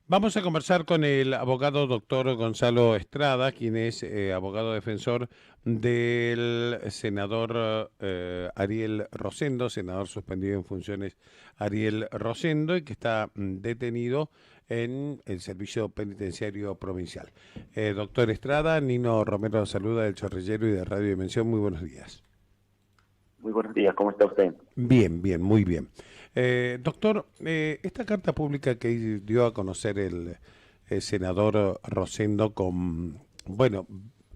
Vamos a conversar con el abogado doctor Gonzalo Estrada, quien es abogado defensor del senador Ariel Rosendo, senador suspendido en funciones Ariel Rosendo, y que está detenido en el Servicio Penitenciario Provincial. Doctor Estrada, Nino Romero saluda del Chorrillero y de Radio Dimensión. Muy buenos días. Muy buenos días, ¿cómo está usted? Bien, bien, muy bien. Doctor, esta carta pública que dio a conocer el senador Rosendo con, bueno,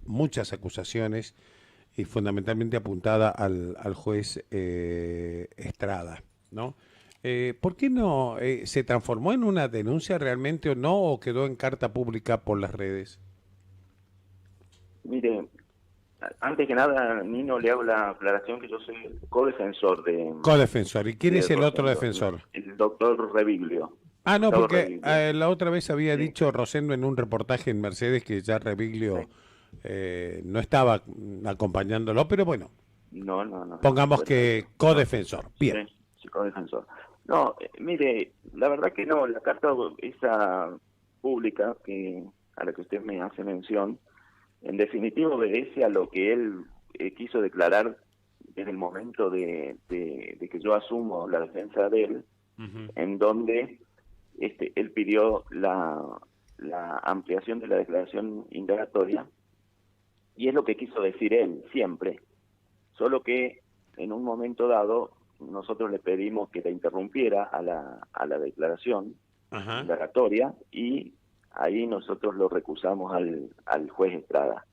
muchas acusaciones y fundamentalmente apuntada al juez Estrada, ¿no? ¿Por qué no se transformó en una denuncia realmente o no, o quedó en carta pública por las redes? Mire, antes que nada, Nino, le hago la aclaración que yo soy el codefensor Codefensor. ¿Y quién de es el otro Rosendo, defensor? el doctor Reviglio, Ah, no, Gustavo porque Reviglio. la otra vez había Sí, dicho Rosendo en un reportaje en Mercedes que ya Reviglio sí. no estaba acompañándolo, pero bueno, No, pongamos que perfecto. No, codefensor. sí, Bien. sí, codefensor. No, mire, la verdad que no, la carta esa pública a la que usted me hace mención, en definitiva obedece a lo que él quiso declarar desde el momento de que yo asumo la defensa de él, Ujú. en donde él pidió la ampliación de la declaración indagatoria, y es lo que quiso decir él siempre, solo que en un momento dado nosotros le pedimos que la interrumpiera a la declaración Ajá. indagatoria, y ahí nosotros lo recusamos al juez Estrada.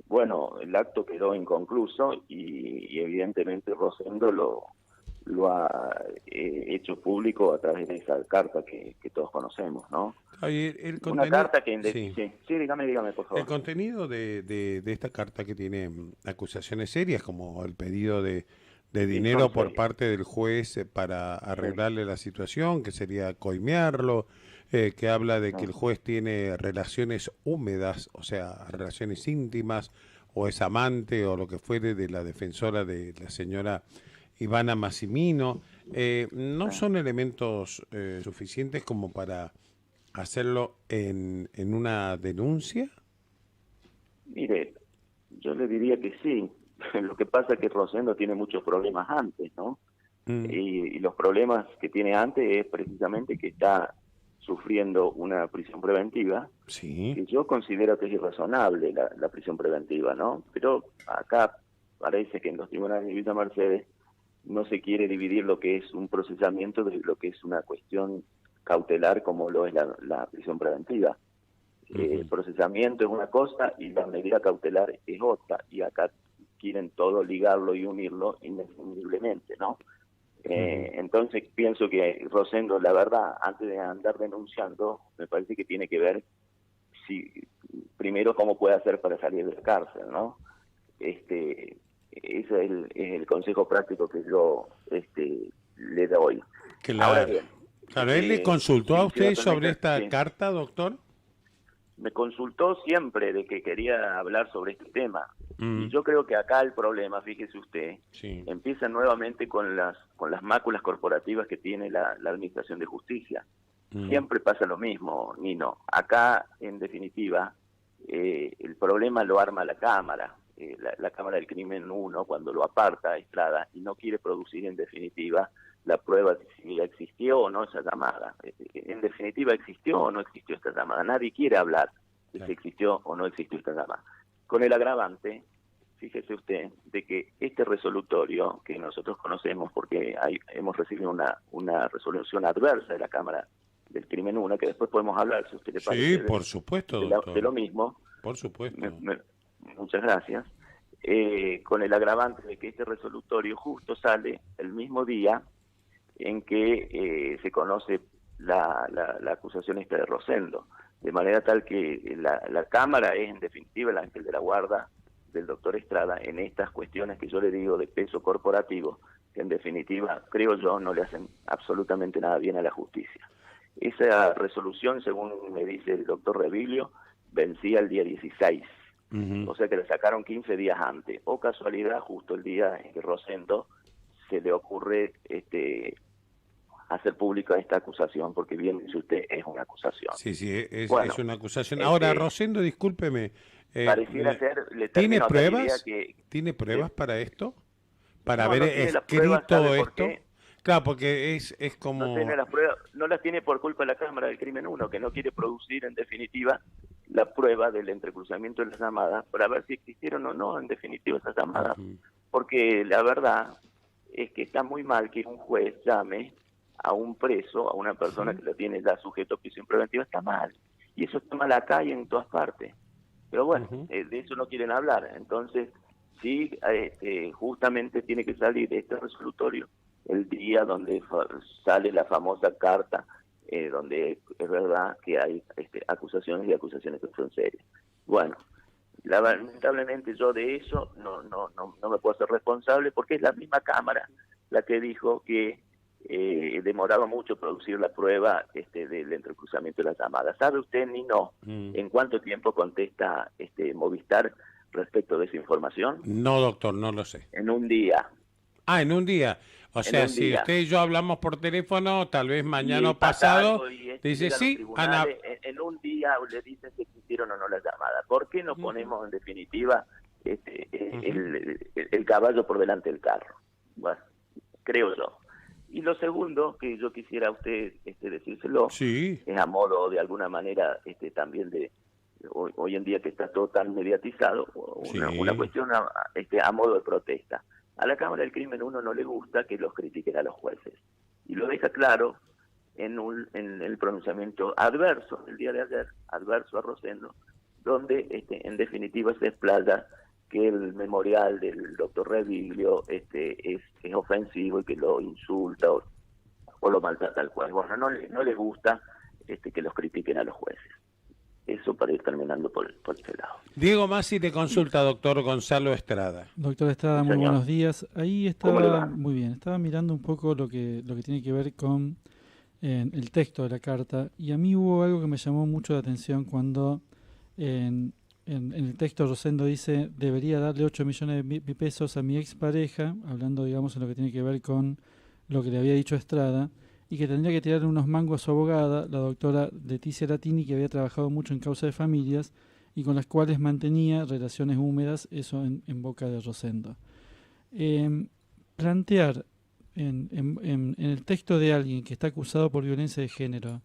Bueno, el acto quedó inconcluso y evidentemente Rosendo lo ha hecho público a través de esa carta que todos conocemos, ¿no? Ahí el Una contenido, carta que... sí. Sí, sí, dígame, por El favor. contenido de esta carta que tiene acusaciones serias, como el pedido de Sí, son dinero por serias. parte del juez para Sí, arreglarle la situación, que sería coimearlo, que habla de que el sí, juez tiene relaciones húmedas, o sea, relaciones íntimas, o es amante, o lo que fuere, de la defensora de la señora Ivana Massimino. sí. ¿No son elementos suficientes como para hacerlo en una denuncia? Mire, yo le diría que sí. Lo que pasa es que Rosendo tiene muchos problemas antes, ¿no? Mm, Y los problemas que tiene antes es precisamente que está sufriendo una prisión preventiva, sí. que yo considero que es irrazonable la prisión preventiva, ¿no? Pero acá parece que en los tribunales de Villa Mercedes no se quiere dividir lo que es un procesamiento de lo que es una cuestión cautelar como lo es la prisión preventiva. El Ujú, procesamiento es una cosa y la medida cautelar es otra, y acá quieren todo ligarlo y unirlo indefectiblemente, ¿no? ujú, Entonces pienso que Rosendo, la verdad, antes de andar denunciando, me parece que tiene que ver si primero cómo puede hacer para salir de la cárcel, ¿no? Ese es el consejo práctico que yo le doy. Ahora claro. bien, Claro, ¿él le consultó a si me usted sobre permite, esta sí, carta, doctor? me consultó siempre de que quería hablar sobre este tema. Y Mm, yo creo que acá el problema, fíjese usted, sí. empieza nuevamente con las máculas corporativas que tiene la Administración de Justicia. Mm, Siempre pasa lo mismo, Nino. Acá, en definitiva, el problema lo arma la Cámara, la Cámara del Crimen 1, cuando lo aparta a Estrada y no quiere producir, en definitiva, la prueba de si existió o no esa llamada. En definitiva, ¿existió o no existió esta llamada? Nadie quiere hablar de si claro. existió o no existió esta llamada. Con el agravante, fíjese usted, de que este resolutorio que nosotros conocemos, porque hemos recibido una resolución adversa de la Cámara del Crimen 1, que después podemos hablar, si a usted le Sí, parece, por supuesto, de doctor. lo mismo. Por Me- supuesto. me- Muchas gracias. Con el agravante de que este resolutorio justo sale el mismo día en que se conoce la acusación esta de Rosendo, de manera tal que la Cámara es en definitiva el ángel de la guarda del doctor Estrada en estas cuestiones que yo le digo de peso corporativo, que en definitiva, creo yo, no le hacen absolutamente nada bien a la justicia. Esa resolución, según me dice el doctor Revilio, vencía el día 16, Ujú, o sea que la sacaron 15 días antes, o casualidad, justo el día en que Rosendo se le ocurre hacer pública esta acusación, porque bien dice usted, es una acusación. Sí, sí, Bueno, es una acusación. Ahora, Rosendo, discúlpeme, pareciera ser, le ¿tiene termino acá la idea pruebas? que... ¿Tiene pruebas para esto? ¿Para No, haber no tiene las pruebas, ¿sabe escrito por esto? qué? Claro, porque es No tiene como... las pruebas, no las tiene por culpa de la Cámara del Crimen 1, que no quiere producir en definitiva la prueba del entrecruzamiento de las llamadas para ver si existieron o no en definitiva esas llamadas. Ujú. Porque la verdad es que está muy mal que un juez llame a un preso, a una persona Sí. que lo tiene ya sujeto a prisión preventiva, está mal. Y eso está mal acá y en todas partes. Pero bueno, Ujú. de eso no quieren hablar. Entonces, sí, justamente tiene que salir este resolutorio el día donde sale la famosa carta, donde es verdad que hay acusaciones y acusaciones que son serias. Bueno, lamentablemente yo de eso no me puedo hacer responsable, porque es la misma Cámara la que dijo que demoraba mucho producir la prueba del entrecruzamiento de las llamadas. ¿Sabe usted, Nino, en cuánto tiempo contesta Movistar respecto de esa información? No, doctor, no lo sé. En un día. Ah, en un día. O En sea, un si día. usted y yo hablamos por teléfono, tal vez mañana Y o pasa pasado, algo y dice, llega a los sí, Ana... tribunales, en un día le dicen si existieron o no las llamadas. ¿Por qué no ponemos en definitiva el caballo por delante del carro? Bueno, creo yo. Y lo segundo que yo quisiera a usted decírselo, Sí. es a modo de alguna manera también de hoy en día que está todo tan mediatizado, una Sí. cuestión a modo de protesta. A la Cámara del Crimen 1 no le gusta que los critiquen a los jueces. Y lo deja claro en el pronunciamiento adverso el día de ayer, adverso a Rosendo, donde en definitiva se explaya que el memorial del doctor Reviglio es ofensivo y que lo insulta o lo maltrata al juez. Bueno, no le gusta que los critiquen a los jueces. Eso para ir terminando por este lado. Diego Masi te consulta, doctor Gonzalo Estrada. Doctor Estrada, Sí, muy señor. buenos días. Ahí ¿Cómo le estaba, va? muy bien, estaba mirando un poco lo que tiene que ver con el texto de la carta, y a mí hubo algo que me llamó mucho la atención cuando en el texto Rosendo dice: debería darle 8 millones de pesos a mi expareja, hablando, digamos, en lo que tiene que ver con lo que le había dicho Estrada, y que tendría que tirarle unos mangos a su abogada, la doctora Leticia Latini, que había trabajado mucho en causa de familias y con las cuales mantenía relaciones húmedas, eso en boca de Rosendo. Plantear en el texto de alguien que está acusado por violencia de género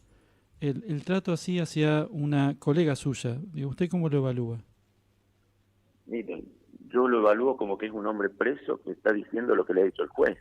el trato así hacia una colega suya, ¿usted cómo lo evalúa? Miren, yo lo evalúo como que es un hombre preso que está diciendo lo que le ha dicho el juez.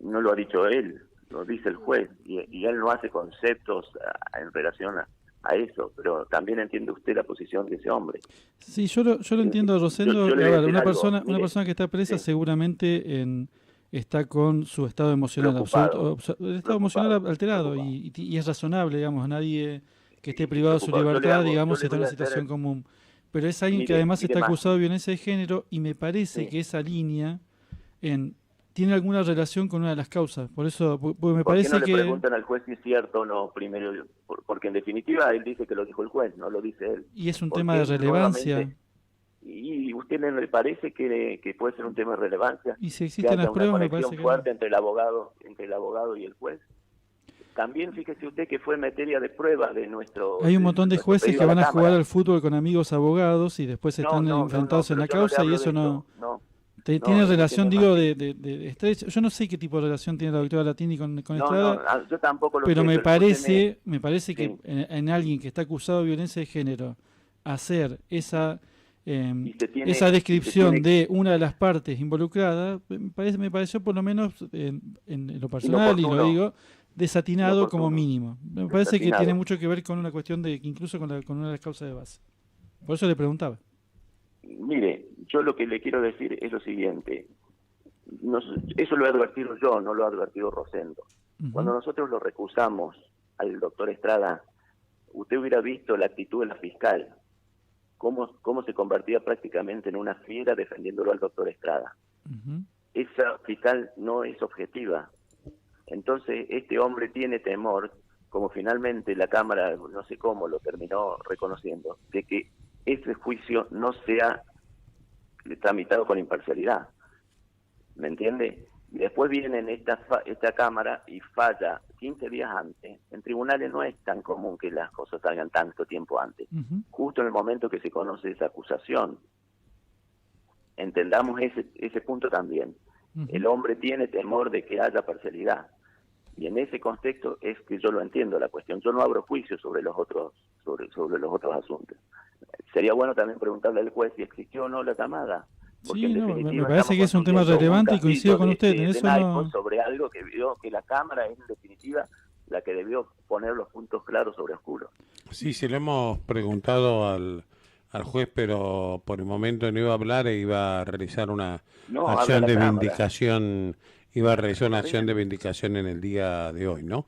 No lo ha dicho él, lo dice el juez, y él no hace conceptos en relación a eso, pero también entiende usted la posición de ese hombre. Sí, yo lo entiendo, Rosendo. Yo A le voy a ver, decir una algo, persona mire, que está presa sí, seguramente está con su estado emocional preocupado, el estado emocional alterado, preocupado. y es razonable, digamos, nadie que esté Y privado de su preocupado. libertad, Yo digamos, le está en voy una a hacer, situación común. Pero es alguien que mire además está más, acusado de violencia de género, y me parece sí. que esa línea tiene alguna relación con una de las causas. Por eso, porque me ¿Por qué parece no le que... preguntan al juez si es cierto o no primero? Porque en definitiva él dice que lo dijo el juez, no lo dice él. Y es un ¿Por tema qué de relevancia. nuevamente? ¿Y usted le parece que puede ser un tema de relevancia? Y si Que existen haya las una pruebas, me parece conexión que fuerte no. entre el abogado y el juez. También fíjese usted que fue materia de prueba de nuestro... Hay un montón de jueces pedido que a la van a jugar Cámara. al fútbol con amigos abogados y después están enfrentados en pero la yo no le causa, y hablo de eso no... eso, Tiene relación, escúcheme más. digo, de estrecha. Yo no sé qué tipo de relación tiene la doctora Latini con Estrada, Yo tampoco lo pero sé, me pero escúcheme. parece que Sí. en alguien que está acusado de violencia de género, hacer esa Y se tiene, esa descripción y se tiene de una de las partes involucradas, me pareció por lo menos en lo personal, y lo inoportuno, digo, desatinado como inoportuno, mínimo. Me parece que tiene desatinado. mucho que ver con una cuestión de, incluso con una de las causas de base. Por eso le preguntaba. Mire, yo lo que le quiero decir es lo siguiente. Eso lo he advertido yo, no lo ha advertido Rosendo. Cuando nosotros lo recusamos al doctor Estrada, usted hubiera visto la actitud de la fiscal, cómo se convertía prácticamente en una fiera defendiéndolo al doctor Estrada. Esa fiscal no es objetiva. Entonces, este hombre tiene temor, como finalmente la Cámara, no sé cómo, lo terminó reconociendo, de que ese juicio no sea tramitado con imparcialidad. ¿Me entiende? y después viene en esta Cámara y falla 15 días antes, en tribunales no es tan común que las cosas salgan tanto tiempo antes, justo en el momento que se conoce esa acusación. Entendamos ese punto también. El hombre tiene temor de que haya parcialidad, y en ese contexto es que yo lo entiendo la cuestión. Yo no abro juicio sobre los otros asuntos. Sería bueno también preguntarle al juez si existió o no la camada. Sí, no, me parece que es un tema relevante y coincido con usted. En eso no... sobre algo que vio que la Cámara es en definitiva la que debió poner los puntos claros sobre oscuro. Sí, se lo hemos preguntado al juez, pero por el momento no iba a hablar e iba a realizar una acción de vindicación. Iba a realizar una acción de vindicación en el día de hoy, ¿no?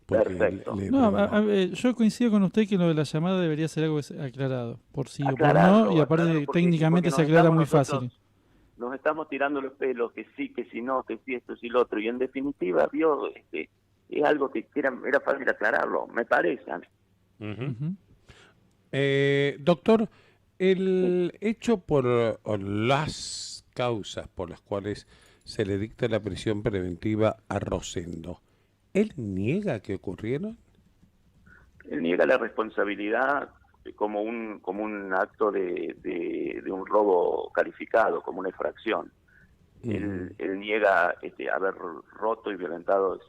Perfecto. Yo coincido con usted que lo de la llamada debería ser algo aclarado, por sí o por no, y aparte técnicamente se aclara muy fácil. Nos estamos tirando los pelos, que sí, que si no, que si esto, si lo otro, y en definitiva, es algo que era fácil aclararlo, me parece. Doctor, el hecho por las causas por las cuales se le dicta la prisión preventiva a Rosendo, ¿él niega que ocurrieron? Él niega la responsabilidad como un acto de un robo calificado, como una infracción. Él niega haber roto y violentado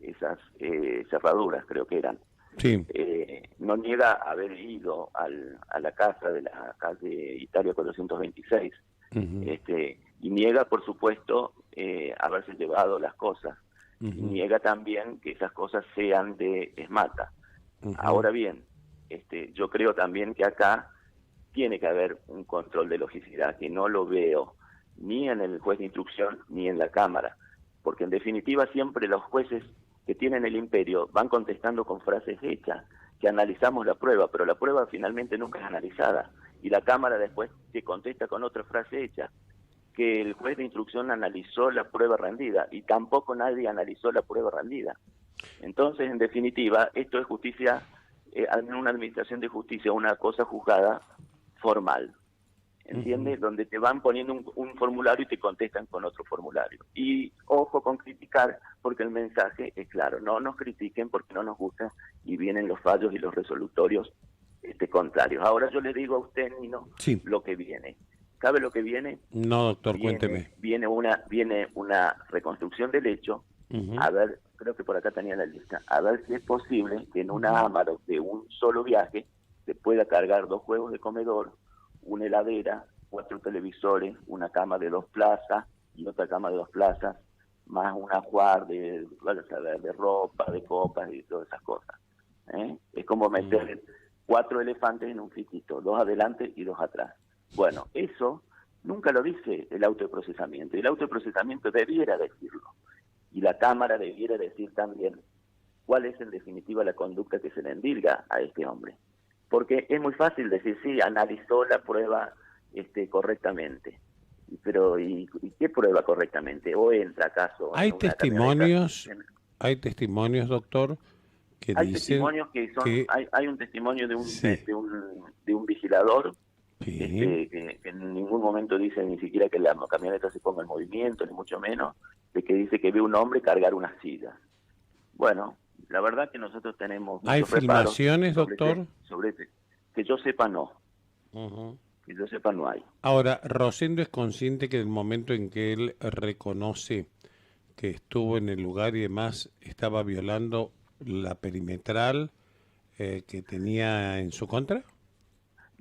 esas cerraduras, creo que eran. Sí. No niega haber ido a la casa de la calle Italia 426. Y niega, por supuesto, haberse llevado las cosas. Y niega también que esas cosas sean de Esmata. Ahora bien, yo creo también que acá tiene que haber un control de logicidad, que no lo veo ni en el juez de instrucción ni en la Cámara, porque en definitiva siempre los jueces que tienen el imperio van contestando con frases hechas, que analizamos la prueba, pero la prueba finalmente nunca es analizada, y la Cámara después te contesta con otra frase hecha, que el juez de instrucción analizó la prueba rendida, y tampoco nadie analizó la prueba rendida. Entonces, en definitiva, esto es justicia, en una administración de justicia, una cosa juzgada formal, ¿entiendes? Donde te van poniendo un formulario y te contestan con otro formulario. Y ojo con criticar, porque el mensaje es claro, no nos critiquen porque no nos gusta y vienen los fallos y los resolutorios contrarios. Ahora yo le digo a usted, Nino, sí, lo que viene. ¿Sabe lo que viene? No, doctor, cuénteme. Viene una reconstrucción del hecho. A ver, creo que por acá tenía la lista. A ver si es posible que en una Amarok de un solo viaje se pueda cargar 2 juegos de comedor, una heladera, 4 televisores, una cama de 2 plazas y otra cama de 2 plazas, más un ajuar de ropa, de copas y todas esas cosas. Es como meter 4 elefantes en un fitito, 2 adelante y 2 atrás. Bueno, eso nunca lo dice el auto de procesamiento, y el auto de procesamiento debiera decirlo, y la Cámara debiera decir también cuál es en definitiva la conducta que se le endilga a este hombre. Porque es muy fácil decir, sí, analizó la prueba correctamente. Pero ¿y qué prueba correctamente? ¿O entra acaso? ¿Hay testimonios, doctor, que hay dicen testimonios que son que... hay un testimonio de Sí. de un vigilador, Sí. que en ningún momento dice ni siquiera que la camioneta se ponga en movimiento, ni mucho menos, de que dice que ve un hombre cargar una silla. Bueno, la verdad que nosotros tenemos muchos ¿Hay filmaciones, doctor? Que yo sepa no. Que yo sepa no hay. Ahora, Rosendo es consciente que en el momento en que él reconoce que estuvo en el lugar y demás, estaba violando la perimetral que tenía en su contra.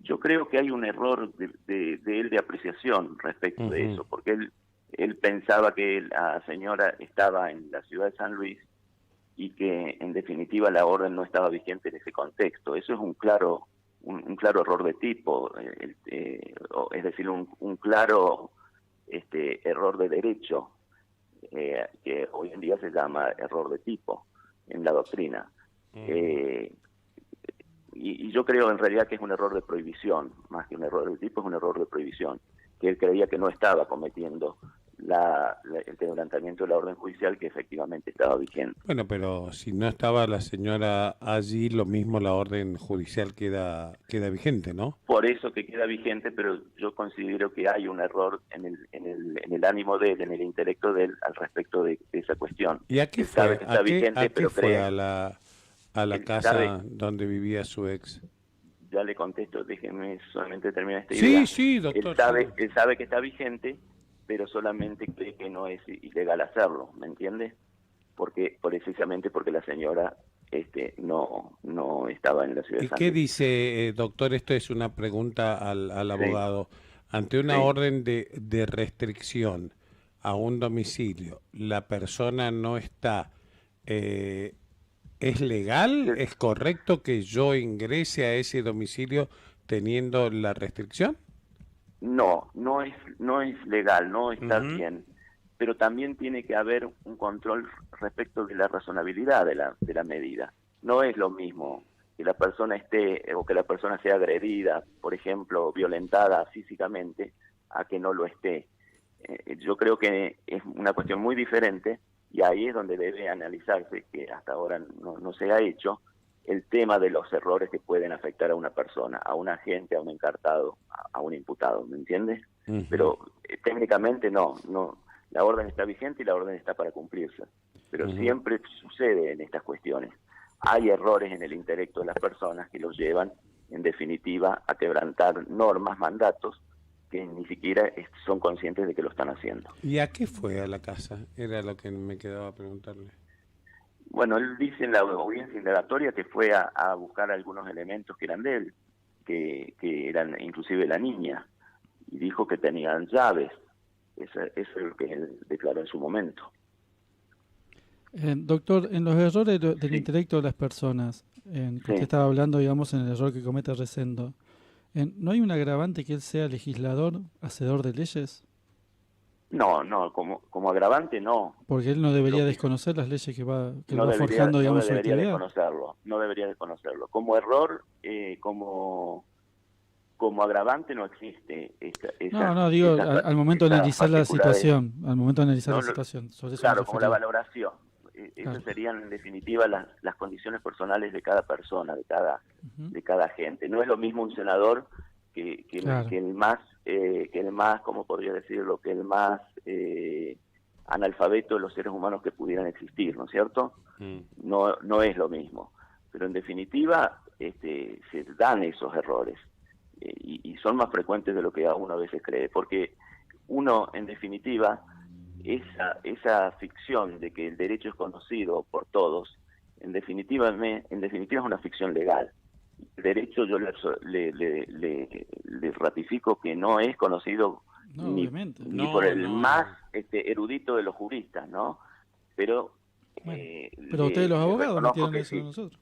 Yo creo que hay un error de él de apreciación respecto de eso, porque él pensaba que la señora estaba en la ciudad de San Luis y que en definitiva la orden no estaba vigente en ese contexto. Eso es un claro error de tipo, es decir, un claro error de derecho, que hoy en día se llama error de tipo en la doctrina. Y yo creo en realidad que es un error de prohibición, más que un error de tipo, es un error de prohibición, que él creía que no estaba cometiendo el quebrantamiento de la orden judicial que efectivamente estaba vigente. Bueno, pero si no estaba la señora allí, lo mismo la orden judicial queda vigente, ¿no? Por eso que queda vigente, pero yo considero que hay un error en el ánimo de él, en el intelecto de él al respecto de esa cuestión. ¿Y a qué Él fue? sabe que está vigente, ¿A qué pero fue cree, a la él casa sabe, donde vivía su ex? ya le contesto, déjeme solamente terminar esta Sí, idea. sí, doctor. Sí. Él sabe que está vigente, pero solamente cree que no es ilegal hacerlo, ¿me entiende? Precisamente porque la señora no estaba en la ciudad de ¿Y San qué Luis. dice, doctor? Esto es una pregunta al Sí, abogado. Ante una sí. orden de restricción a un domicilio, ¿la persona no está... ¿es legal? ¿Es correcto que yo ingrese a ese domicilio teniendo la restricción? No es legal, no está Ujú. bien, pero también tiene que haber un control respecto de la razonabilidad de la medida. No es lo mismo que la persona esté o que la persona sea agredida, por ejemplo, violentada físicamente, a que no lo esté. Yo creo que es una cuestión muy diferente y ahí es donde debe analizarse, que hasta ahora no se ha hecho, el tema de los errores que pueden afectar a una persona, a un agente, a un encartado, a un imputado, ¿me entiendes? Ujú, Pero técnicamente no, la orden está vigente y la orden está para cumplirse, pero ujú. siempre sucede en estas cuestiones. Hay errores en el intelecto de las personas que los llevan, en definitiva, a quebrantar normas, mandatos, que ni siquiera son conscientes de que lo están haciendo. ¿Y a qué fue a la casa? Era lo que me quedaba preguntarle. Bueno, él dice en la audiencia indagatoria que fue a buscar algunos elementos que eran de él, que eran inclusive la niña, y dijo que tenían llaves. Eso es lo que él declaró en su momento. Doctor, en los errores del Sí, intelecto de las personas, que usted sí. estaba hablando, digamos, en el error que comete Resendo, ¿no hay un agravante que él sea legislador, hacedor de leyes? No, como agravante no. Porque él no Lo debería que desconocer las leyes que él va forjando, no digamos, su debería actividad. desconocerlo, no debería desconocerlo. Como error, como agravante no existe No, no, digo, al momento de esas analizar la particulares. situación, al momento de analizar No, la situación, sobre eso me claro, como la refería. valoración. Claro. Esas serían en definitiva las condiciones personales de cada persona, Ujú. de cada gente. No es lo mismo un senador Claro. que el más, ¿cómo podría decirlo? Que el más analfabeto de los seres humanos que pudieran existir, ¿no es cierto? Mm. No es lo mismo. Pero en definitiva se dan esos errores y son más frecuentes de lo que uno a veces cree, porque uno, en definitiva, esa ficción de que el derecho es conocido por todos, en definitiva es una ficción legal. El derecho yo le ratifico que no es conocido No, obviamente. ni por No, el no, más no. erudito de los juristas, ¿no? Pero Bueno, pero ustedes los le abogados reconozco metieron que eso, no sí. nosotros.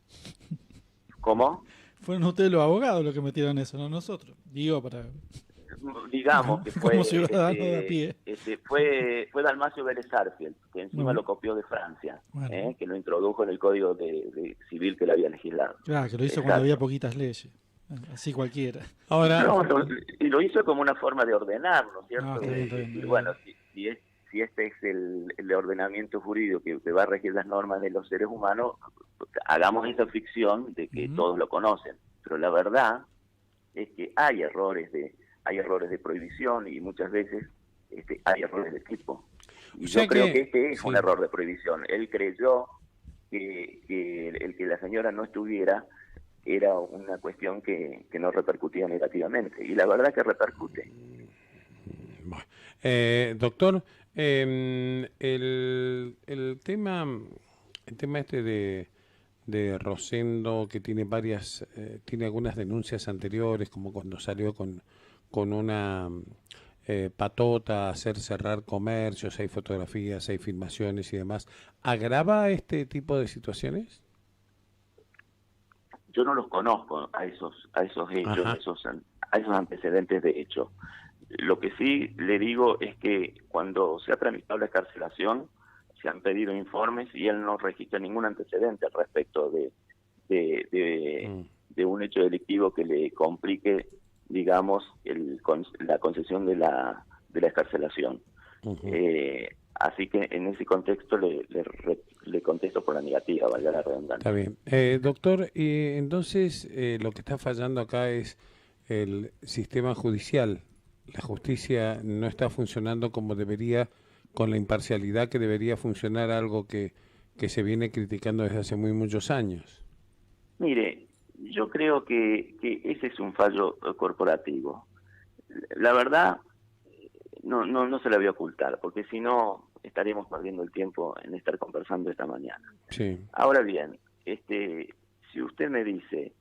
¿Cómo? Fueron ustedes los abogados los que metieron eso, no nosotros. Digo, Digamos que como fue ciudadano de a pie. fue Dalmacio Vélez Arfield, que encima Bueno, lo copió de Francia, bueno. que lo introdujo en el código de civil que le había legislado. Claro, que lo hizo cuando había Exacto. poquitas leyes. Así cualquiera. Ahora, No, y lo hizo como una forma de ordenar, ¿no es No, cierto? está bien, De está bien. decir, bueno, si este es el ordenamiento jurídico que va a regir las normas de los seres humanos, hagamos esa ficción de que Ujú. todos lo conocen. Pero la verdad es que hay errores de prohibición y muchas veces hay errores de tipo. o Y yo sea creo que que, este es un sí. error de prohibición. Él creyó que el que la señora no estuviera era una cuestión que no repercutía negativamente. Y la verdad que repercute. Bueno, doctor, el tema este de Rosendo, que tiene tiene algunas denuncias anteriores, como cuando salió con una patota a hacer cerrar comercios, hay fotografías, hay filmaciones y demás, ¿agrava este tipo de situaciones? Yo no los conozco a esos hechos, Ajá. a esos antecedentes de hecho. Lo que sí le digo es que cuando se ha tramitado la excarcelación, se han pedido informes y él no registra ningún antecedente al respecto de, de, Mm. de un hecho delictivo que le complique, digamos, la concesión de la excarcelación. Ujú. Así que en ese contexto le contesto por la negativa, valga la redundancia. Está bien. Doctor, y entonces lo que está fallando acá es el sistema judicial. La justicia no está funcionando como debería, con la imparcialidad que debería funcionar, algo que se viene criticando desde hace muchos años. Mire, yo creo que ese es un fallo corporativo. La verdad, no se la voy a ocultar, porque si no estaríamos perdiendo el tiempo en estar conversando esta mañana. Sí. Ahora bien, si usted me dice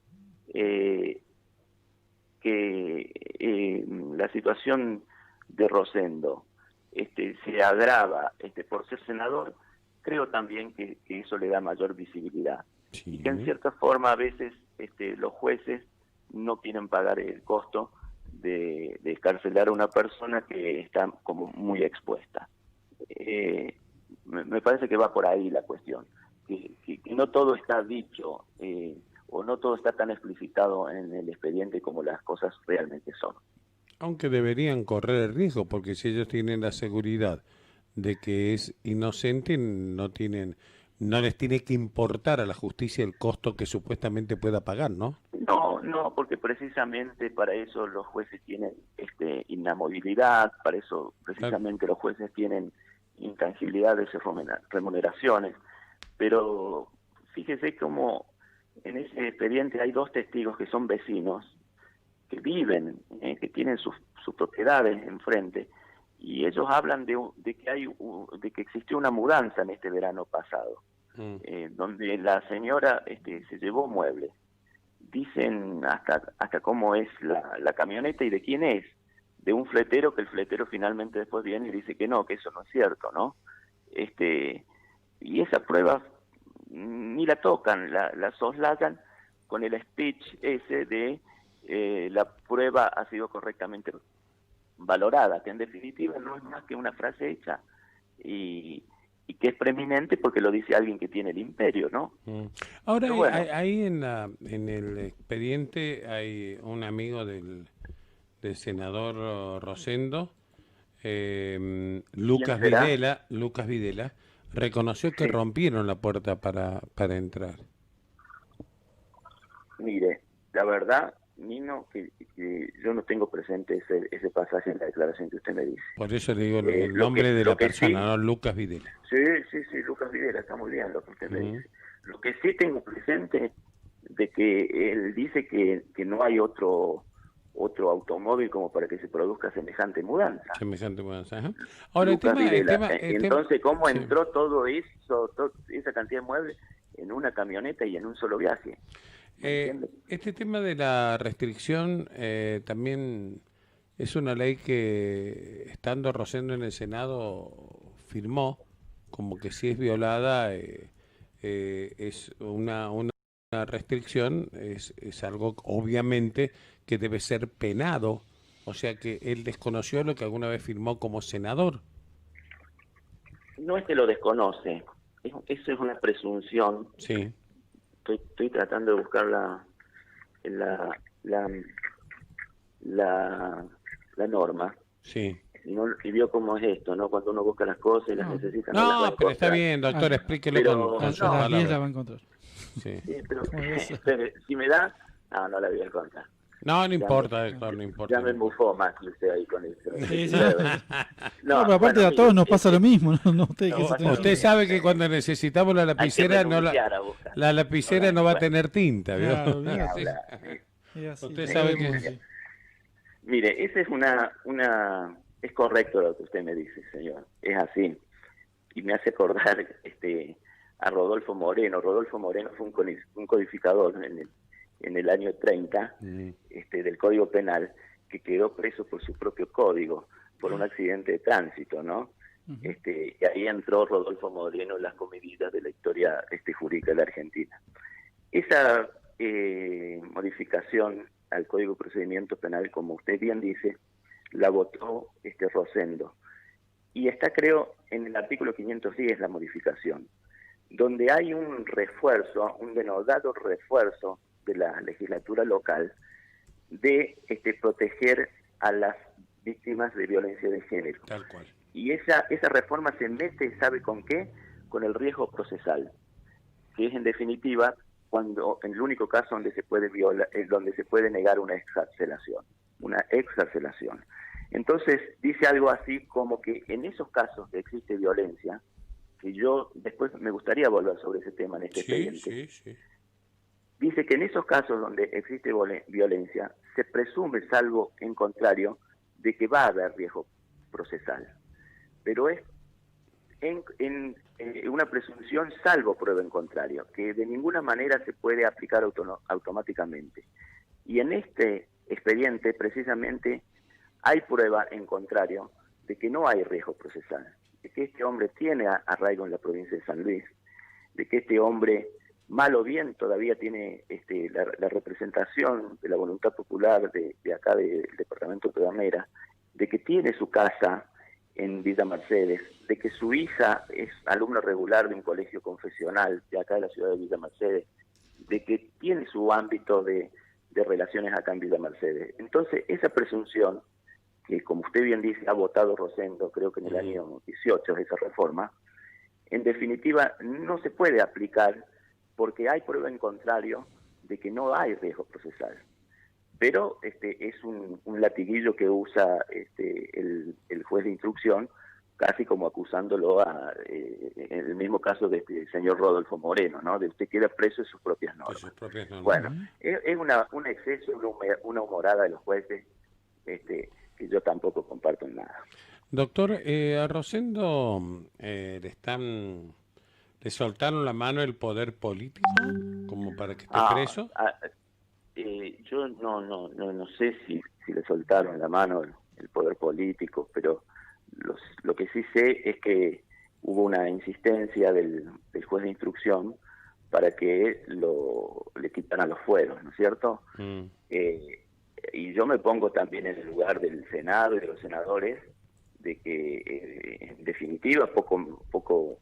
que la situación de Rosendo se agrava por ser senador, creo también que eso le da mayor visibilidad. Sí. Y que en cierta forma a veces los jueces no quieren pagar el costo de escarcelar a una persona que está como muy expuesta. Me parece que va por ahí la cuestión, que no todo está dicho o no todo está tan explicitado en el expediente como las cosas realmente son. Aunque deberían correr el riesgo, porque si ellos tienen la seguridad de que es inocente, no les tiene que importar a la justicia el costo que supuestamente pueda pagar, ¿no? No, porque precisamente para eso los jueces tienen inamovilidad, para eso precisamente los jueces tienen intangibilidades y remuneraciones, pero fíjese cómo en ese expediente hay 2 testigos que son vecinos, que viven, que tienen sus propiedades enfrente, y ellos hablan de que existió una mudanza en este verano pasado, donde la señora se llevó muebles. Dicen hasta cómo es la camioneta y de quién es, de un fletero, que el fletero finalmente después viene y dice que no, que eso no es cierto, ¿no? Y esas pruebas ni la tocan, la soslayan con el speech ese de la prueba ha sido correctamente valorada, que en definitiva no es más que una frase hecha y que es preeminente porque lo dice alguien que tiene el imperio, ¿no? Ahora, Pero bueno, ahí en el expediente hay un amigo del senador Rosendo, ¿quién será? Lucas Videla, reconoció que Sí. rompieron la puerta para entrar. Mire, la verdad, Nino, que yo no tengo presente ese pasaje en la declaración que usted me dice. Por eso le digo el Lo nombre de lo la que persona, sí, ¿no? Lucas Videla. sí, Lucas Videla, está muy bien lo que usted me Ujú. dice. Lo que sí tengo presente de que él dice que no hay otro automóvil como para que se produzca semejante mudanza. Semejante mudanza. Ajá. Ahora, Lucas Videla. el tema, Entonces, ¿cómo sí. entró todo eso, esa cantidad de muebles en una camioneta y en un solo viaje? Este tema de la restricción también es una ley que, estando Rosendo en el Senado, firmó como que si es violada es una restricción, es algo obviamente que debe ser penado. O sea que él desconoció lo que alguna vez firmó como senador. No es que lo desconoce, eso es una presunción. Sí. Estoy tratando de buscar la norma. Sí. Y vio cómo es esto, ¿no? Cuando uno busca las cosas y las No, necesita, no las va a No, pero está encontrar. bien, doctor, Ah, explíquelo pero con a sus las 10 la palabras. va a encontrar. Sí. Sí, pero ¿Cómo es eso? si me da, no la voy a encontrar. No, no Ya importa, doctor, no importa. Ya me embufó más que usted ahí con eso. Sí, sí. No, No, pero aparte bueno, a todos mire, nos pasa lo mismo, ¿no? Usted que se tiene Usted sabe que cuando necesitamos la hay que lapicera, renunciar a buscar. la lapicera no va a tener tinta, ¿vio? Claro, olvídate. Habla. Es así, Usted lo sabe sabemos que- así. Mire, esa es es correcto lo que usted me dice, señor. Es así. Y me hace acordar a Rodolfo Moreno. Rodolfo Moreno fue un codificador en el año 30 del Código Penal, que quedó preso por su propio código, por un accidente de tránsito, ¿no? Ujú. Y ahí entró Rodolfo Moreno en las comedidas de la historia jurídica de la Argentina. Esa modificación al Código de Procedimiento Penal, como usted bien dice, la votó Rosendo. Y está, creo, en el artículo 510 la modificación, donde hay un refuerzo, un denodado refuerzo de la legislatura local de proteger a las víctimas de violencia de género. Tal cual. Y esa reforma se mete, ¿sabe con qué? Con el riesgo procesal, que es en definitiva en el único caso donde se puede donde se puede negar una excarcelación. Entonces dice algo así como que en esos casos que existe violencia, que yo después me gustaría volver sobre ese tema en este expediente. Sí. Dice que en esos casos donde existe violencia, se presume, salvo en contrario, de que va a haber riesgo procesal. Pero es una presunción salvo prueba en contrario, que de ninguna manera se puede aplicar automáticamente. Y en este expediente, precisamente, hay prueba en contrario de que no hay riesgo procesal, de que este hombre tiene arraigo en la provincia de San Luis, de que este hombre, mal o bien, todavía tiene la representación de la voluntad popular de acá del departamento de Pedernera, de que tiene su casa en Villa Mercedes, de que su hija es alumna regular de un colegio confesional de acá de la ciudad de Villa Mercedes, de que tiene su ámbito de relaciones acá en Villa Mercedes. Entonces, esa presunción, que como usted bien dice, ha votado Rosendo, creo que en el año 18, esa reforma, en definitiva no se puede aplicar porque hay prueba en contrario de que no hay riesgo procesal. Pero es un latiguillo que usa el juez de instrucción, casi como acusándolo en el mismo caso de este señor Rodolfo Moreno, ¿no? De usted queda preso de sus propias normas. Bueno, es un exceso, una humorada de los jueces que yo tampoco comparto en nada. Doctor, a Rosendo le soltaron la mano el poder político como para que esté preso. Yo no sé si le soltaron la mano el poder político, pero lo que sí sé es que hubo una insistencia del juez de instrucción para que le quitaran los fueros, ¿no es cierto? Y yo me pongo también en el lugar del Senado y de los senadores, de que en definitiva poco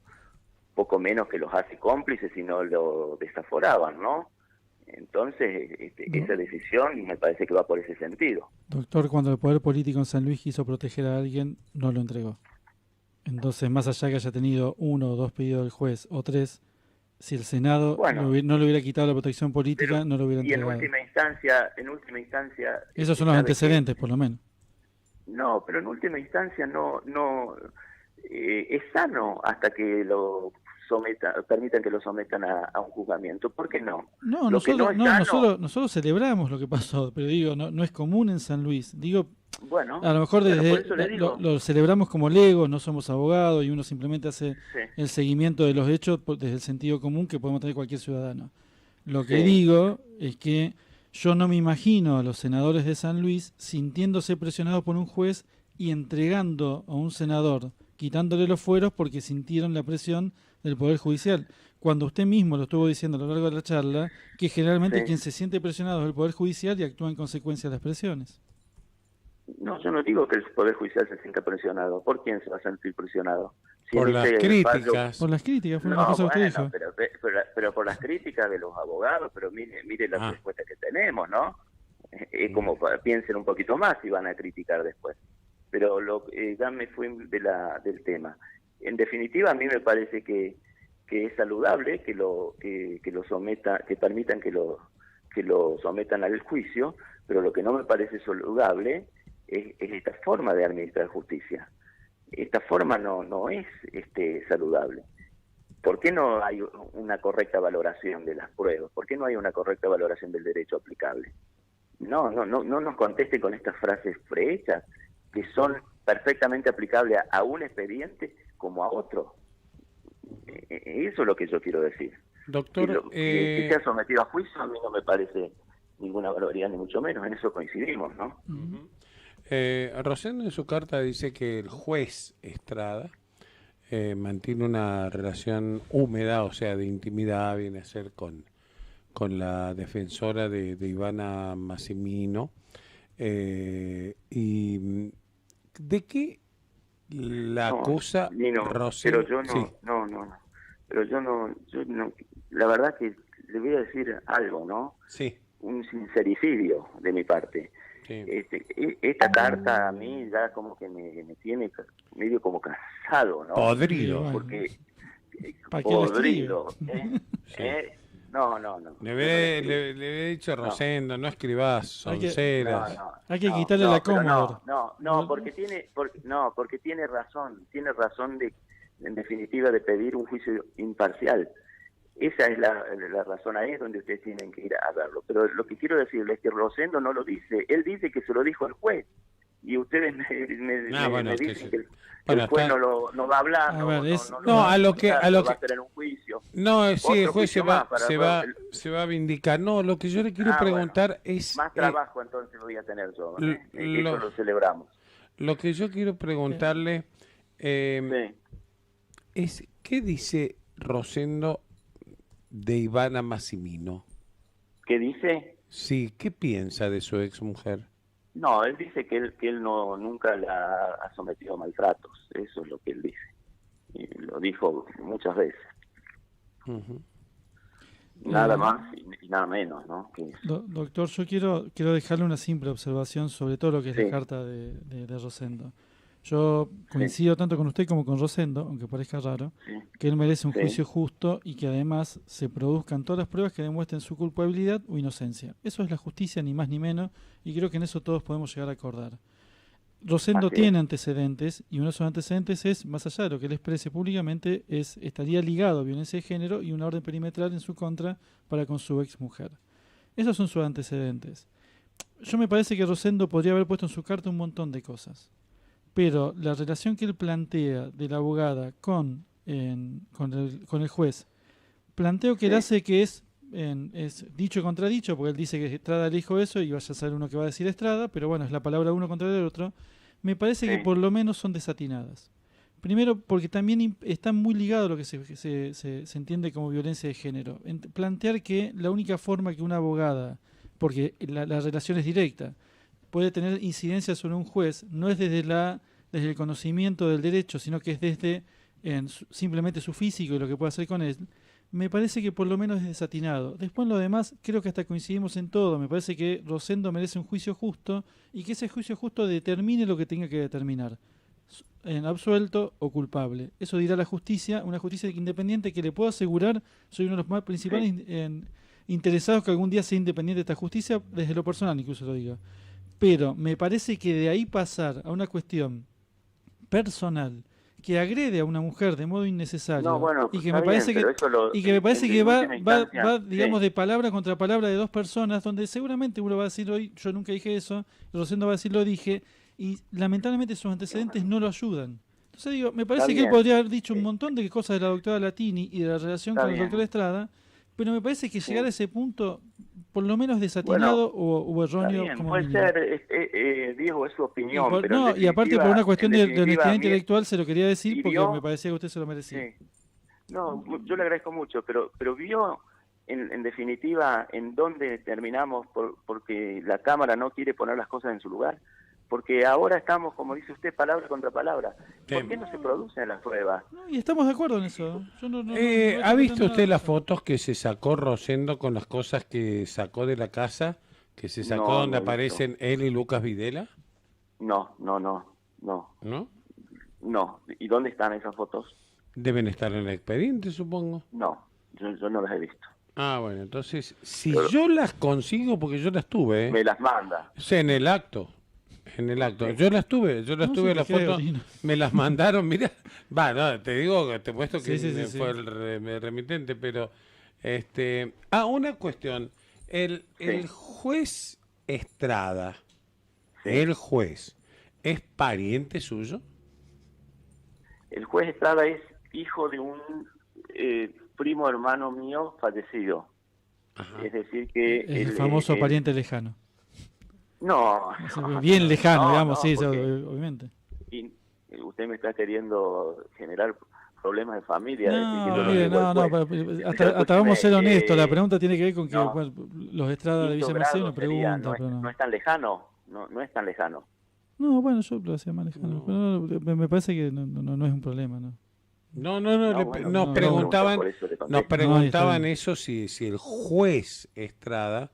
menos que los hace cómplices si no lo desaforaban, ¿no? Entonces, esa decisión me parece que va por ese sentido. Doctor, cuando el poder político en San Luis quiso proteger a alguien, no lo entregó. Entonces, más allá que haya tenido 1 o 2 pedidos del juez, o 3, si el Senado no le hubiera quitado la protección política, no lo hubiera entregado. Y en última instancia... Esos son los antecedentes, por lo menos. No, pero en última instancia es sano hasta que permitan que lo sometan a un juzgamiento. ¿Por qué no? Nosotros celebramos lo que pasó, pero digo, no es común en San Luis. Digo, bueno, a lo mejor lo celebramos como legos, no somos abogados y uno simplemente hace el seguimiento de los hechos desde el sentido común que podemos tener cualquier ciudadano. Lo que digo es que yo no me imagino a los senadores de San Luis sintiéndose presionados por un juez y entregando a un senador, quitándole los fueros porque sintieron la presión del Poder Judicial. Cuando usted mismo lo estuvo diciendo a lo largo de la charla, que generalmente quien se siente presionado es el Poder Judicial y actúa en consecuencia de las presiones. No, yo no digo que el Poder Judicial se sienta presionado. ¿Por quién se va a sentir presionado? Por las críticas. Por las críticas, fue una cosa que usted dijo. Pero por las críticas de los abogados, pero mire la respuesta que tenemos, ¿no? Es como piensen un poquito más si van a criticar después. Pero ya me fui del tema. En definitiva, a mí me parece que es saludable que permitan que lo sometan al juicio, pero lo que no me parece saludable es esta forma de administrar justicia. Esta forma no es saludable. ¿Por qué no hay una correcta valoración de las pruebas? ¿Por qué no hay una correcta valoración del derecho aplicable? No nos conteste con estas frases prehechas que son perfectamente aplicables a un expediente como a otro. Eso es lo que yo quiero decir. Doctor, que sea sometido a juicio a mí no me parece ninguna barbaridad, ni mucho menos. En eso coincidimos, ¿no? Rosendo en su carta dice que el juez Estrada mantiene una relación húmeda, o sea, de intimidad, viene a ser con la defensora de Ivana Massimino. ¿Y de qué la acusa Rosendo? Pero yo no, la verdad que le voy a decir algo, ¿no? Sí. Un sincericidio de mi parte. Sí. Esta carta a mí ya como que me tiene medio como cansado, ¿no? Podrido. Bueno. Porque ¿Para qué lo podrido, Sí. No. Le había dicho a No. Rosendo, no escribas Hay que- sonceras. Hay que quitarle la pero cómoda. porque tiene razón en definitiva, de pedir un juicio imparcial. Esa es la razón, ahí es donde ustedes tienen que ir a verlo. Pero lo que quiero decirles es que Rosendo no lo dice, él dice que se lo dijo el juez. Y ustedes me es que dicen sí. que el Bueno, juez está- no va a hablar, A ver, es- No, a lo que- lo va a hacer en un juicio. No, sí, el Otro juez juicio más para se va a vindicar. No, lo que yo le quiero preguntar es... Más trabajo entonces voy a tener yo. Eso lo- lo celebramos. Lo que yo quiero preguntarle Sí. es, ¿qué dice Rosendo de Ivana Massimino? ¿Qué dice? Sí, ¿qué piensa de su ex mujer? No, él dice que él nunca la ha sometido a maltratos. Eso es lo que él dice. Y lo dijo muchas veces. Ujú. Nada más y nada menos, ¿no? Que eso. Doctor, yo quiero dejarle una simple observación sobre todo lo que es Sí. la carta de Rosendo. Yo coincido tanto con usted como con Rosendo, aunque parezca raro, Sí. que él merece un Sí. juicio justo y que además se produzcan todas las pruebas que demuestren su culpabilidad o inocencia. Eso es la justicia, ni más ni menos, y creo que en eso todos podemos llegar a acordar. Rosendo Así es. tiene antecedentes, y uno de esos antecedentes es, más allá de lo que él exprese públicamente, estaría ligado a violencia de género y una orden perimetral en su contra para con su ex mujer. Esos son sus antecedentes. Yo me parece que Rosendo podría haber puesto en su carta un montón de cosas, pero la relación que él plantea de la abogada con el juez, planteo que él Sí. hace que es dicho contra dicho, porque él dice que Estrada le dijo eso y vaya a ser uno que va a decir Estrada, pero bueno, es la palabra uno contra el otro. Me parece Sí. que por lo menos son desatinadas. Primero, porque también está muy ligado a lo que se entiende como violencia de género. Plantear que la única forma que una abogada, porque la relación es directa, puede tener incidencia sobre un juez, no es desde el conocimiento del derecho, sino que es desde simplemente su físico y lo que puede hacer con él. Me parece que por lo menos es desatinado. Después en lo demás, creo que hasta coincidimos en todo. Me parece que Rosendo merece un juicio justo y que ese juicio justo determine lo que tenga que determinar. En absuelto o culpable. Eso dirá la justicia, una justicia independiente que le puedo asegurar, soy uno de los más principales interesados que algún día sea independiente esta justicia, desde lo personal incluso lo digo. Pero me parece que de ahí pasar a una cuestión personal que agrede a una mujer de modo innecesario No, bueno, y que está me parece bien, pero eso lo- y que me parece en que última instancia, va, digamos, sí. de palabra contra palabra de dos personas, donde seguramente uno va a decir hoy, yo nunca dije eso, Rosendo va a decir lo dije, y lamentablemente sus antecedentes no lo ayudan. Entonces digo, me parece Está que él bien. podría haber dicho un montón de cosas de la doctora Latini y de la relación Está con el bien. doctor Estrada, pero me parece que Sí. llegar a ese punto, por lo menos desatinado o Está erróneo bien, como puede mínimo. ser, Diego, es su Y, opinión, por- pero en no, y aparte por definitiva- una cuestión en de definitiva, honestidad a mí- intelectual se lo quería decir y porque vio- me parecía que usted se lo merecía. Sí. No, yo le agradezco mucho, pero vio en definitiva en dónde terminamos porque la Cámara no quiere poner las cosas en su lugar. Porque ahora estamos, como dice usted, palabra contra palabra. ¿Por Sí. qué no se producen las pruebas? No, y estamos de acuerdo en eso. Yo no ¿Ha visto usted nada. las fotos que se sacó Rosendo con las cosas que sacó de la casa? Que se sacó No, donde no he aparecen él y Lucas Videla, No. ¿no? No. ¿Y dónde están esas fotos? Deben estar en el expediente, supongo. No, yo no las he visto. Ah, bueno, entonces, si Pero- yo las consigo, porque yo las tuve, Me las manda. o sea, en el acto, yo las tuve No, las sí, te fotos, creo, Lino. me las mandaron, mira, no, te digo, te he puesto que Sí, sí, sí, fue sí. el remitente, pero, una cuestión, el juez Estrada, Sí. el juez, ¿es pariente suyo? El juez Estrada es hijo de un primo hermano mío fallecido. Ajá. Es decir que... Es el famoso pariente lejano. No. O sea, bien lejano, No, digamos, no, sí, porque- obviamente. y usted me está queriendo generar problemas de familia. No, diciéndolo mire, igual, no, no, pues. pero Pero hasta vamos a ser escúcheme, honestos. La pregunta tiene que ver con que no. bueno, los Estrada de Quinto Villa Mercedes grado me sería, preguntan, pero no. no es tan lejano. No es tan lejano. No, bueno, yo lo hacía más lejano. No. Pero me parece que no es un problema, ¿no? No, Bueno, nos no, preguntaban, por eso le conté. nos No, preguntaban está bien. eso si el juez Estrada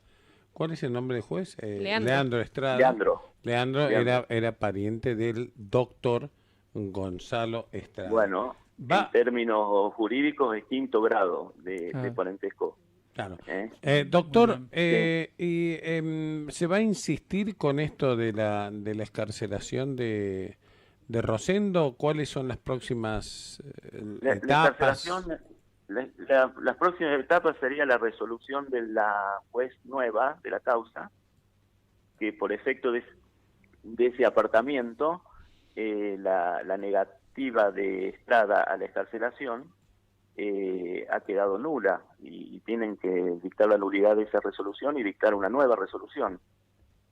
¿Cuál es el nombre del juez? Leandro. Leandro Estrada. Leandro era pariente del doctor Gonzalo Estrada. Bueno, en términos jurídicos es quinto grado de parentesco. Claro. Doctor, ¿y se va a insistir con esto de la excarcelación de Rosendo? ¿Cuáles son las próximas etapas? Las próximas etapas sería la resolución de la juez nueva de la causa, que por efecto de ese apartamiento, la negativa de Estrada a la excarcelación ha quedado nula y tienen que dictar la nulidad de esa resolución y dictar una nueva resolución.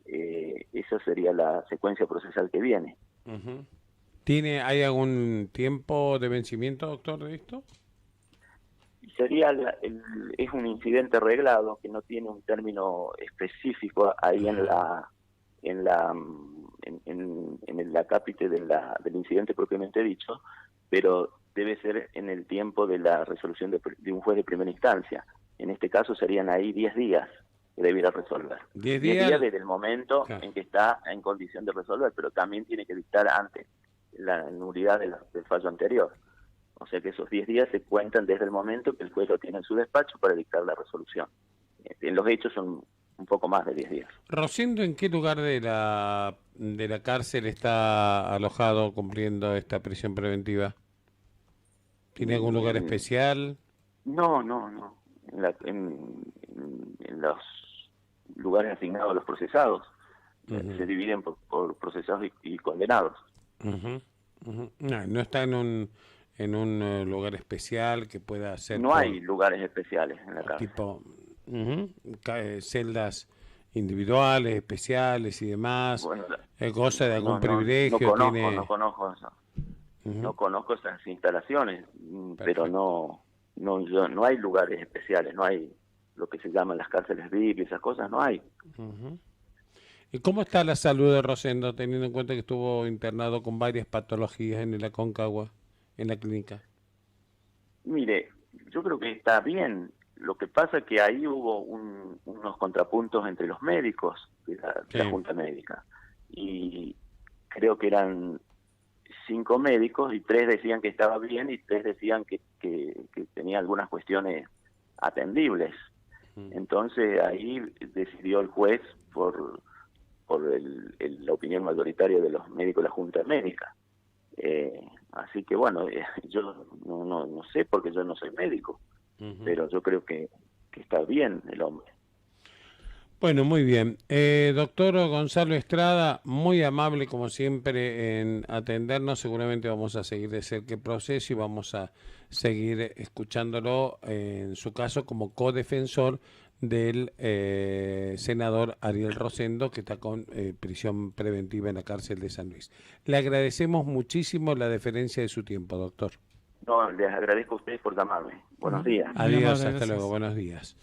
Esa sería la secuencia procesal que viene. Uh-huh. ¿Hay algún tiempo de vencimiento, doctor, de esto? Sería es un incidente arreglado que no tiene un término específico ahí en el acápite del incidente propiamente dicho, pero debe ser en el tiempo de la resolución de un juez de primera instancia. En este caso serían ahí 10 días que debiera resolver. 10 días desde el momento en que está en condición de resolver, pero también tiene que dictar antes la nulidad del fallo anterior. O sea que esos 10 días se cuentan desde el momento que el juez lo tiene en su despacho para dictar la resolución. En los hechos son un poco más de 10 días. Rosendo, ¿en qué lugar de la cárcel está alojado cumpliendo esta prisión preventiva? ¿Tiene algún lugar especial? No. En los lugares asignados a los procesados. Uh-huh. Se dividen por procesados y condenados. Uh-huh. Uh-huh. No está en un lugar especial que pueda ser... No hay lugares especiales en la cárcel. Tipo celdas individuales, especiales y demás. Bueno, goza de algún privilegio. No conozco eso. Uh-huh. No conozco esas instalaciones. Perfecto. Pero no hay lugares especiales, no hay lo que se llaman las cárceles VIP y esas cosas, no hay. Uh-huh. ¿Y cómo está la salud de Rosendo, teniendo en cuenta que estuvo internado con varias patologías en el Aconcagua, en la clínica? Mire, yo creo que está bien. Lo que pasa es que ahí hubo unos contrapuntos entre los médicos de la Junta Médica. Y creo que eran 5 médicos y 3 decían que estaba bien y 3 decían que tenía algunas cuestiones atendibles. Entonces ahí decidió el juez por la opinión mayoritaria de los médicos de la Junta Médica. Así que bueno, yo no sé porque yo no soy médico, pero yo creo que está bien el hombre. Bueno, muy bien. Doctor Gonzalo Estrada, muy amable como siempre en atendernos. Seguramente vamos a seguir de cerca el proceso y vamos a seguir escuchándolo en su caso como codefensor del senador Ariel Rosendo, que está con prisión preventiva en la cárcel de San Luis. Le agradecemos muchísimo la deferencia de su tiempo, doctor. No, les agradezco a ustedes por llamarme. Buenos días. Adiós, hasta luego, buenos días.